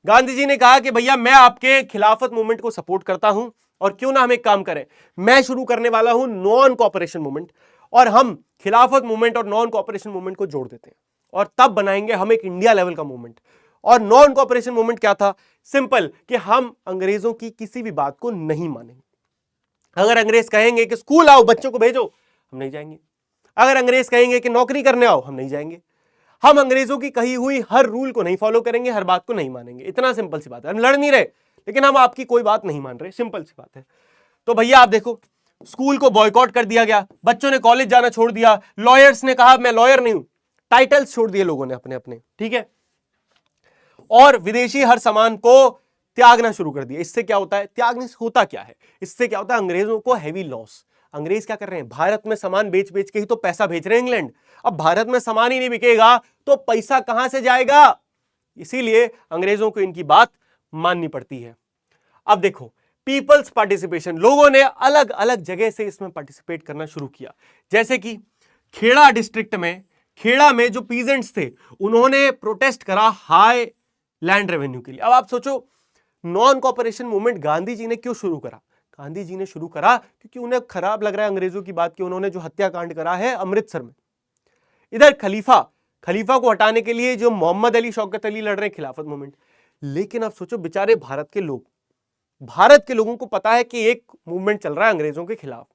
गांधी जी ने कहा कि भैया मैं आपके खिलाफत मूवमेंट को सपोर्ट करता हूं, और क्यों ना हम एक काम करें, मैं शुरू करने वाला हूं नॉन कोऑपरेशन मूवमेंट, और हम खिलाफत मूवमेंट और नॉन कोऑपरेशन मूवमेंट को जोड़ देते हैं और तब बनाएंगे हम एक इंडिया लेवल का मूवमेंट। और नॉन कोऑपरेशन मूवमेंट क्या था? सिंपल, कि हम अंग्रेजों की किसी भी बात को नहीं मानेंगे। अगर अंग्रेज कहेंगे कि स्कूल आओ बच्चों को भेजो, हम नहीं जाएंगे। अगर अंग्रेज कहेंगे कि नौकरी करने आओ, हम नहीं जाएंगे। हम अंग्रेजों की कही हुई हर रूल को नहीं फॉलो करेंगे, हर बात को नहीं मानेंगे। इतना सिंपल सी बात है। हम लड़ नहीं रहे, लेकिन हम आपकी कोई बात नहीं मान रहे, सिंपल सी बात है। तो भैया आप देखो, स्कूल को बॉयकॉट कर दिया गया, बच्चों ने कॉलेज जाना छोड़ दिया, लॉयर्स ने कहा मैं लॉयर नहीं हूं, टाइटल्स छोड़ दिए लोगों ने अपने अपने, ठीक है, और विदेशी हर सामान को त्यागना शुरू कर दिया। इससे क्या होता है? त्यागने से होता क्या है? इससे क्या होता है? अंग्रेजों को हैवी लॉस। अंग्रेज क्या कर रहे हैं? भारत में सामान बेच बेच के ही तो पैसा भेज रहे हैं इंग्लैंड। अब भारत में सामान ही नहीं बिकेगा तो पैसा कहां से जाएगा? इसीलिए अंग्रेजों को इनकी बात माननी पड़ती है। अब देखो, पीपल्स पार्टिसिपेशन, लोगों ने अलग अलग जगह से इसमें पार्टिसिपेट करना शुरू किया। जैसे कि खेड़ा डिस्ट्रिक्ट में, खेड़ा में जो पीजेंट्स थे उन्होंने प्रोटेस्ट करा हाई लैंड रेवेन्यू के लिए। अब आप सोचो, non cooperation movement Gandhi ji ने क्यों शुरू करा? गांधी जी ने शुरू करा क्योंकि उन्हें खराब लग रहा है अंग्रेजों की बात कि उन्होंने जो हत्याकांड करा है अमृतसर में। इधर खलीफा को हटाने के लिए जो मोहम्मद अली शौकत अली लड़ रहे हैं खिलाफत मूवमेंट। लेकिन अब सोचो, बेचारे भारत के लोगों को पता है कि एक मूवमेंट चल रहा है अंग्रेजों के खिलाफ,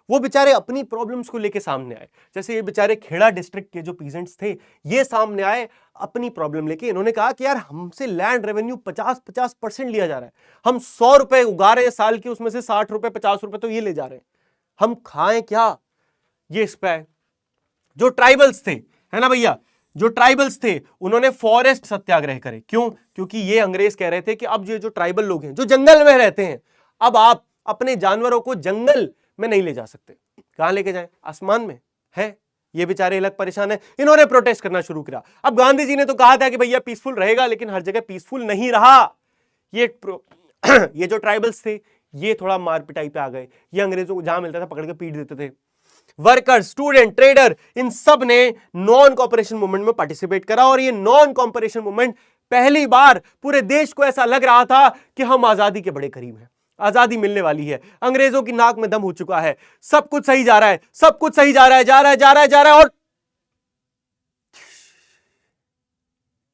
वो बेचारे अपनी प्रॉब्लम्स को लेके सामने आए। जैसे ये बेचारे खेड़ा डिस्ट्रिक्ट के जो पीजेंट्स थे, ये सामने आए अपनी प्रॉब्लम लेके। इन्होंने कहा कि यार हमसे लैंड रेवेन्यू 50% लिया जा रहा है, हम 100 रुपए उगा रहे हैं साल के, उसमें से 60 रुपए 50 रुपए तो ये ले जा रहे हैं, हम खाएं क्या? ये इस पे है। जो ट्राइबल्स थे, है ना भैया, जो ट्राइबल्स थे उन्होंने फॉरेस्ट सत्याग्रह करे। क्यों? क्योंकि ये अंग्रेज कह रहे थे कि अब ये जो ट्राइबल लोग हैं जो जंगल में रहते हैं, अब आप अपने जानवरों को जंगल में नहीं ले जा सकते, कहां लेके जाएं? आसमान में है। ये बेचारे अलग परेशान है, इन्होंने प्रोटेस्ट करना शुरू किया। अब गांधी जी ने तो कहा था कि भैया पीसफुल रहेगा, लेकिन हर जगह पीसफुल नहीं रहा। ये जो ट्राइबल्स थे ये थोड़ा मार पिटाई पे आ गए। ये अंग्रेजों को जहां मिलता था पकड़ के पीट देते थे। वर्कर, स्टूडेंट, ट्रेडर, इन सब ने नॉन कोऑपरेशन मूवमेंट में पार्टिसिपेट करा। और ये नॉन कोऑपरेशन मूवमेंट पहली बार पूरे देश को ऐसा लग रहा था कि हम आजादी के बड़े करीब हैं, आजादी मिलने वाली है, अंग्रेजों की नाक में दम हो चुका है, सब कुछ सही जा रहा है, सब कुछ सही जा रहा है, जा रहा है जा रहा है जा रहा है। और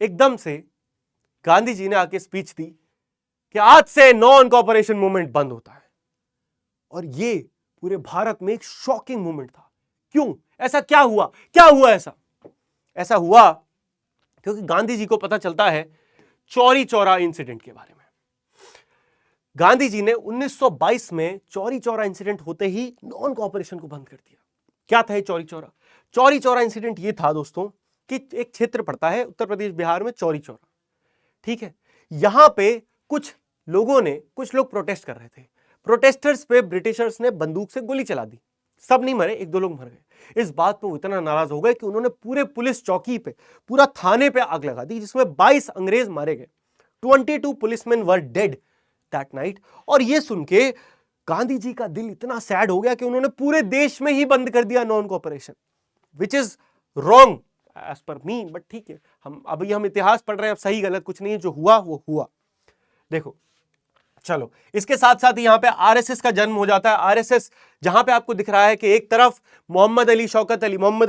एकदम से गांधी जी ने आके स्पीच दी कि आज से नॉन कोऑपरेशन मूवमेंट बंद होता है। और ये पूरे भारत में एक शॉकिंग मूवमेंट था। क्यों? ऐसा क्या हुआ? क्या हुआ ऐसा? ऐसा हुआ क्योंकि गांधी जी को पता चलता है चौरी चौरा इंसिडेंट के बारे में। गांधी जी ने 1922 में चौरी चौरा इंसिडेंट होते ही नॉन कोऑपरेशन को बंद कर दिया। क्या था ये चौरी चौरा? चौरी चौरा इंसिडेंट ये था दोस्तों कि एक क्षेत्र पड़ता है उत्तर प्रदेश बिहार में, चौरी चौरा, ठीक है। यहां पे कुछ लोग प्रोटेस्ट कर रहे थे। प्रोटेस्टर्स पे ब्रिटिशर्स ने बंदूक से गोली चला दी। सब नहीं मरे, 1-2 लोग मर गए। इस बात पे वो इतना नाराज हो गए कि उन्होंने पूरे पुलिस चौकी पे, पूरा थाने पे आग लगा दी, जिसमें 22 अंग्रेज मारे गए। 22 policeman were dead that night. और ये सुन के गांधी जी का दिल इतना सैड हो गया कि उन्होंने पूरे देश में ही बंद कर दिया non cooperation, which is wrong as per me, but ठीक है, हम इतिहास पढ़ रहे हैं, अब सही गलत कुछ नहीं है, जो हुआ वो हुआ। देखो चलो, इसके साथ साथ यहां पे आरएसएस का जन्म हो जाता है। आरएसएस जहां पे आपको दिख रहा है कि एक तरफ मोहम्मद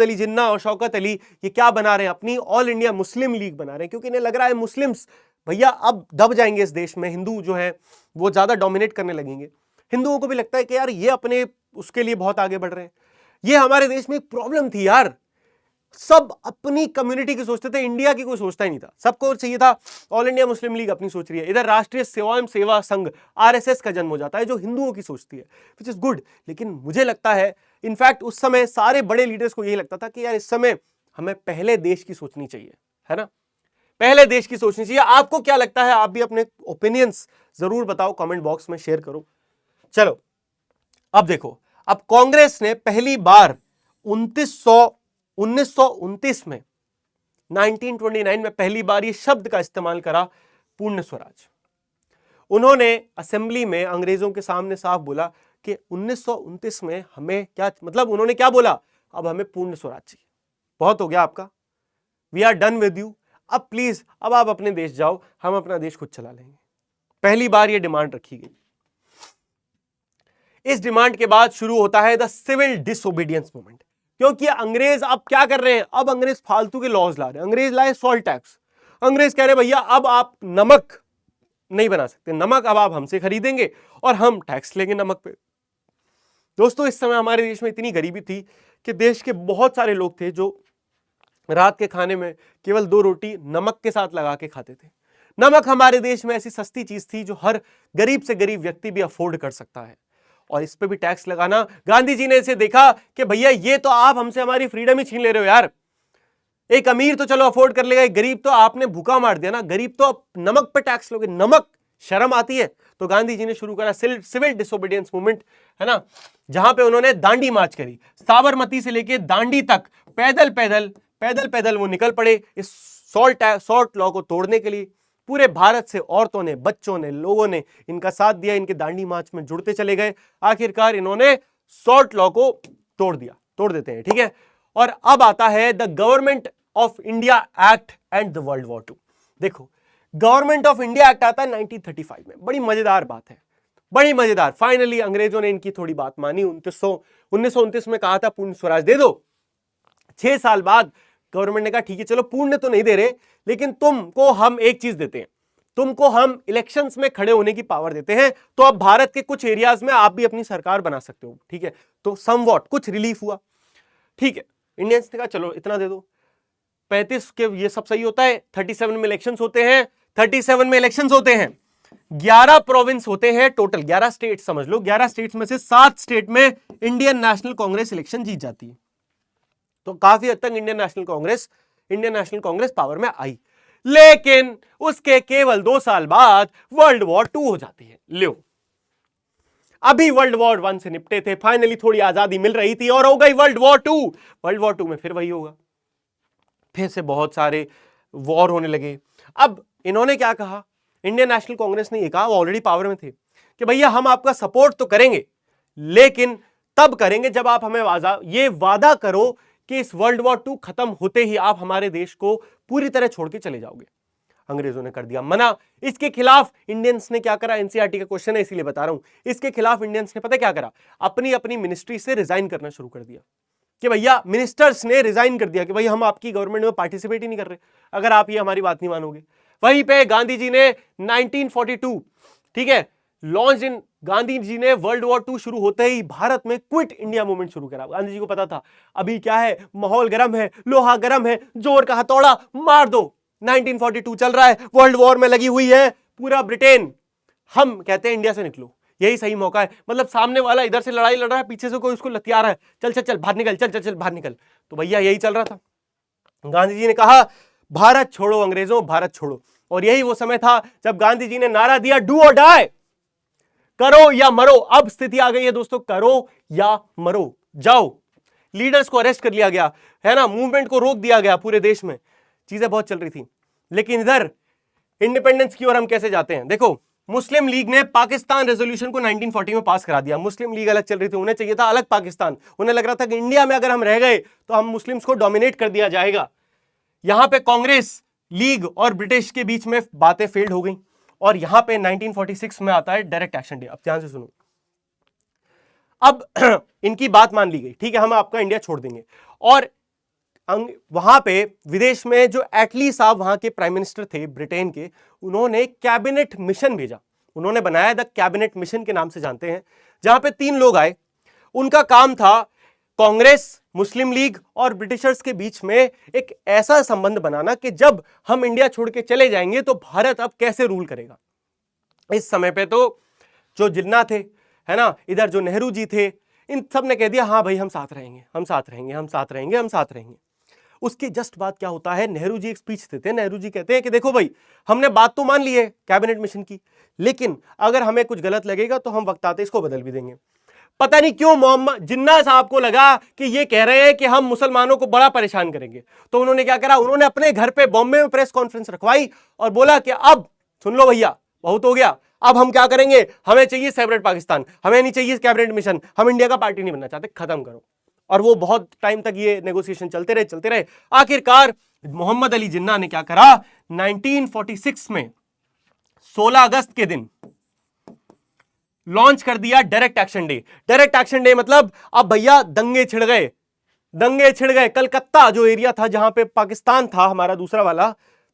अली जिन्ना और शौकत अली ये क्या बना रहे हैं? अपनी ऑल इंडिया मुस्लिम लीग बना रहे हैं, क्योंकि इन्हें लग रहा है मुस्लिम्स भैया अब दब जाएंगे इस देश में, हिंदू जो है वो ज्यादा डोमिनेट करने लगेंगे। हिंदुओं को भी लगता है कि यार ये अपने उसके लिए बहुत आगे बढ़ रहे हैं। ये हमारे देश में एक प्रॉब्लम थी यार, सब अपनी कम्युनिटी की सोचते थे, इंडिया की कोई सोचता ही नहीं था। सबको चाहिए था ऑल इंडिया मुस्लिम लीग अपनी सोच रही है, इधर राष्ट्रीय स्वयं सेवा संघ आरएसएस का जन्म हो जाता है जो हिंदुओं की सोचती है, विच इज गुड। लेकिन मुझे लगता है इनफैक्ट उस समय सारे बड़े लीडर्स को यही लगता था कि यार इस समय हमें पहले देश की सोचनी चाहिए, है ना, पहले देश की सोचनी चाहिए। आपको क्या लगता है? आप भी अपने ओपिनियंस जरूर बताओ, कमेंट बॉक्स में शेयर करो। चलो अब देखो, अब कांग्रेस ने पहली बार 1929 में 1929 में पहली बार ये शब्द का इस्तेमाल करा, पूर्ण स्वराज। उन्होंने असेंबली में अंग्रेजों के सामने साफ बोला कि 1929 में हमें क्या, मतलब उन्होंने क्या बोला, अब हमें पूर्ण स्वराज चाहिए, बहुत हो गया आपका, we are done with you, अब प्लीज अब आप अपने देश जाओ, हम अपना देश खुद चला लेंगे। पहली बार यह डिमांड रखी गई। इस डिमांड के बाद शुरू होता है द सिविल डिसोबीडियंस मूवमेंट, क्योंकि अंग्रेज अब क्या कर रहे हैं, अब अंग्रेज फालतू के लॉज ला रहे हैं। अंग्रेज लाए सॉल्ट टैक्स, अंग्रेज कह रहे भैया अब आप नमक नहीं बना सकते, नमक अब आप हमसे खरीदेंगे और हम टैक्स लेंगे नमक पे। दोस्तों इस समय हमारे देश में इतनी गरीबी थी कि देश के बहुत सारे लोग थे जो रात के खाने में केवल 2 रोटी नमक के साथ लगा के खाते थे। नमक हमारे देश में ऐसी सस्ती चीज थी जो हर गरीब से गरीब व्यक्ति भी अफोर्ड कर सकता है, और इस पे भी टैक्स लगाना, गांधी जी ने इसे देखा कि भैया ये तो आप हमसे हमारी फ्रीडम ही छीन ले रहे हो यार। एक अमीर तो चलो अफोर्ड कर लेगा, एक गरीब तो आपने भूखा मार दिया ना, गरीब तो अब नमक पे टैक्स लोगे, नमक शर्म आती है। तो गांधी जी ने शुरू करा सिविल डिसोबीडियंस मूवमेंट, है ना, जहां पे उन्होंने दांडी मार्च करी, साबरमती से लेके दांडी तक पैदल पैदल पैदल पैदल वो निकल पड़े इस सॉल्ट लॉ को तोड़ने के लिए। पूरे भारत से औरतों ने, बच्चों ने, लोगों ने इनका साथ दिया, इनके दांडी मार्च में जुड़ते चले गए। आखिरकार इन्होंने सॉल्ट लॉ को तोड़ दिया, तोड़ देते हैं, ठीक है। और अब आता है the government of India act and the world war 2। देखो गवर्नमेंट ऑफ इंडिया एक्ट आता है 1935 में, बड़ी मजेदार बात है, बड़ी मजेदार। फाइनली अंग्रेजों ने इनकी थोड़ी बात मानी, 1929 में कहा था पूर्ण स्वराज दे दो। 6 साल बाद गवर्नमेंट ने कहा ठीक है चलो पूर्ण तो नहीं दे रहे, लेकिन तुमको हम एक चीज देते हैं, तुमको हम इलेक्शंस में खड़े होने की पावर देते हैं, तो अब भारत के कुछ एरियाज में आप भी अपनी सरकार बना सकते हो, ठीक है। तो समवॉट कुछ रिलीफ हुआ, ठीक है। इंडियंस ने कहा चलो इतना दे दो। 35 के ये सब सही होता है, 37 में इलेक्शंस होते हैं, 37 में इलेक्शंस होते हैं, 11 प्रोविंस होते हैं टोटल, 11 स्टेट समझ लो, 11 स्टेट्स में से 7 स्टेट में इंडियन नेशनल कांग्रेस इलेक्शन जीत जाती है। तो काफी हद तक इंडियन नेशनल कांग्रेस पावर में आई, लेकिन उसके केवल 2 साल बाद वर्ल्ड वॉर 2 हो जाती है। लो अभी वर्ल्ड वॉर 1 से निपटे थे, फाइनली थोड़ी आजादी मिल रही थी, और हो गई वर्ल्ड वॉर 2। वर्ल्ड वॉर 2 में फिर वही होगा, फिर से बहुत सारे वॉर होने लगे। अब इन्होंने क्या कहा, इंडियन नेशनल कांग्रेस ने ये कहा, ऑलरेडी पावर में थे, कि भैया हम आपका सपोर्ट तो करेंगे, लेकिन तब करेंगे जब आप हमें ये वादा करो कि इस वर्ल्ड वॉर 2 खत्म होते ही आप हमारे देश को पूरी तरह छोड़ के चले जाओगे। अंग्रेजों ने कर दिया मना। इसके खिलाफ इंडियंस ने क्या करा, एनसीईआरटी का क्वेश्चन है इसीलिए बता रहा हूं। इसके खिलाफ इंडियंस ने पता क्या करा, अपनी अपनी मिनिस्ट्री से रिजाइन करना शुरू कर दिया, कि भैया मिनिस्टर्स ने रिजाइन कर दिया कि भैया हम आपकी गवर्नमेंट में पार्टिसिपेट ही नहीं कर रहे अगर आप ये हमारी बात नहीं मानोगे। वहीं पे गांधी जी ने 1942, ठीक है, लॉन्च इन, गांधी जी ने वर्ल्ड वॉर 2 शुरू होते ही भारत में क्विट इंडिया मूवमेंट शुरू करा। गांधी जी को पता था अभी क्या है, माहौल गर्म है, लोहा गर्म है, जोर का हथौड़ा मार दो। 1942 चल रहा है, वर्ल्ड वॉर में लगी हुई है पूरा ब्रिटेन, हम कहते हैं इंडिया से निकलो, यही सही मौका है। मतलब सामने वाला इधर से लड़ाई लड़ रहा है, पीछे से कोई उसको लतिया रहा है, चल चल चल बाहर निकल, चल चल चल बाहर निकल। तो भैया यही चल रहा था। गांधी जी ने कहा भारत छोड़ो अंग्रेजों, भारत छोड़ो। और यही वो समय था जब गांधी जी ने नारा दिया डू और डाई, करो या मरो। अब स्थिति आ गई है दोस्तों, करो या मरो, जाओ। लीडर्स को अरेस्ट कर लिया गया है ना, मूवमेंट को रोक दिया गया, पूरे देश में चीजें बहुत चल रही थी। लेकिन इधर इंडिपेंडेंस की ओर हम कैसे जाते हैं, देखो मुस्लिम लीग ने पाकिस्तान रेजोल्यूशन को 1940 में पास करा दिया। मुस्लिम लीग अलग चल रही थी, उन्हें चाहिए था अलग पाकिस्तान। उन्हें लग रहा था कि इंडिया में अगर हम रह गए तो हम मुस्लिम्स को डोमिनेट कर दिया जाएगा। यहां पे कांग्रेस, लीग और ब्रिटिश के बीच में बातें फेल्ड हो गई, और यहां पे 1946 में आता है डायरेक्ट एक्शन डे। अब ध्यान से सुनो, अब इनकी बात मान ली गई, ठीक है हम आपका इंडिया छोड़ देंगे। और वहां पे विदेश में जो एटली साहब वहां के प्राइम मिनिस्टर थे ब्रिटेन के, उन्होंने कैबिनेट मिशन भेजा, उन्होंने बनाया द कैबिनेट मिशन के नाम से जानते हैं, जहां पे 3 लोग आए। उनका काम था कांग्रेस, मुस्लिम लीग और ब्रिटिशर्स के बीच में एक ऐसा संबंध बनाना कि जब हम इंडिया छोड़ के चले जाएंगे तो भारत अब कैसे रूल करेगा। इस समय पे तो जो जिन्ना थे, है ना, इधर जो नेहरू जी थे, इन सब ने कह दिया हाँ भाई हम साथ रहेंगे, हम साथ रहेंगे, हम साथ रहेंगे, हम साथ रहेंगे। उसके जस्ट बाद क्या होता है, नेहरू जी एक स्पीच देते हैं। नेहरू जी कहते हैं कि देखो भाई हमने बात तो मान ली है कैबिनेट मिशन की, लेकिन अगर हमें कुछ गलत लगेगा तो हम वक्त आते इसको बदल भी देंगे। पता नहीं क्यों मोहम्मद जिन्ना साहब को लगा कि ये कह रहे हैं कि हम मुसलमानों को बड़ा परेशान करेंगे, तो उन्होंने क्या करा, उन्होंने अपने घर पे बॉम्बे में प्रेस कॉन्फ्रेंस रखवाई और बोला कि अब सुन लो भैया, बहुत हो गया, अब हम क्या करेंगे, हमें चाहिए सेपरेट पाकिस्तान, हमें नहीं चाहिए कैबिनेट मिशन, हम इंडिया का पार्टी नहीं बनना चाहते, खत्म करो। और वो बहुत टाइम तक ये नेगोशिएशन चलते रहे। आखिरकार मोहम्मद अली जिन्ना ने क्या करा, 1946 में 16 अगस्त के दिन लॉन्च कर दिया direct action day. Direct action day मतलब अब भैया दंगे छिड़ गए। कलकत्ता जो एरिया था जहां पे पाकिस्तान था, हमारा दूसरा वाला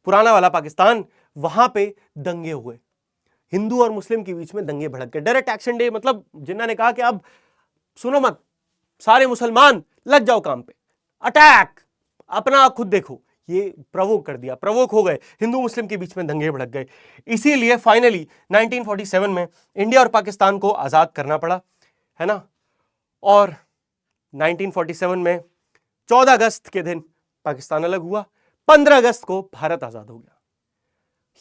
पुराना वाला पाकिस्तान, वहां पे दंगे हुए, हिंदू और मुस्लिम के बीच में दंगे भड़क गए। डायरेक्ट एक्शन डे मतलब जिन्ना ने कहा कि अब सुनो मत, सारे मुसलमान लग जाओ काम पे, अटैक, अपना खुद देखो। ये प्रवोक कर दिया, प्रवोक हो गए, हिंदू मुस्लिम के बीच में दंगे भड़क गए। इसीलिए फाइनली 1947 में इंडिया और पाकिस्तान को आजाद करना पड़ा, है ना। और 1947 में 14 अगस्त के दिन पाकिस्तान अलग हुआ, 15 अगस्त को भारत आजाद हो गया।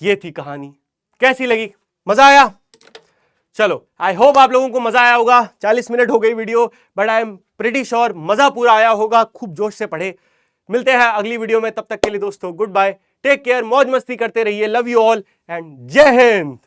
ये थी कहानी। कैसी लगी, मजा आया? चलो, आई होप आप लोगों को मजा आया होगा। 40 मिनट हो गई video, but I am pretty sure मजा पूरा आया होगा। खूब जोश से पढ़े। मिलते हैं अगली वीडियो में, तब तक के लिए दोस्तों गुड बाय, टेक केयर, मौज मस्ती करते रहिए, लव यू ऑल एंड जय हिंद।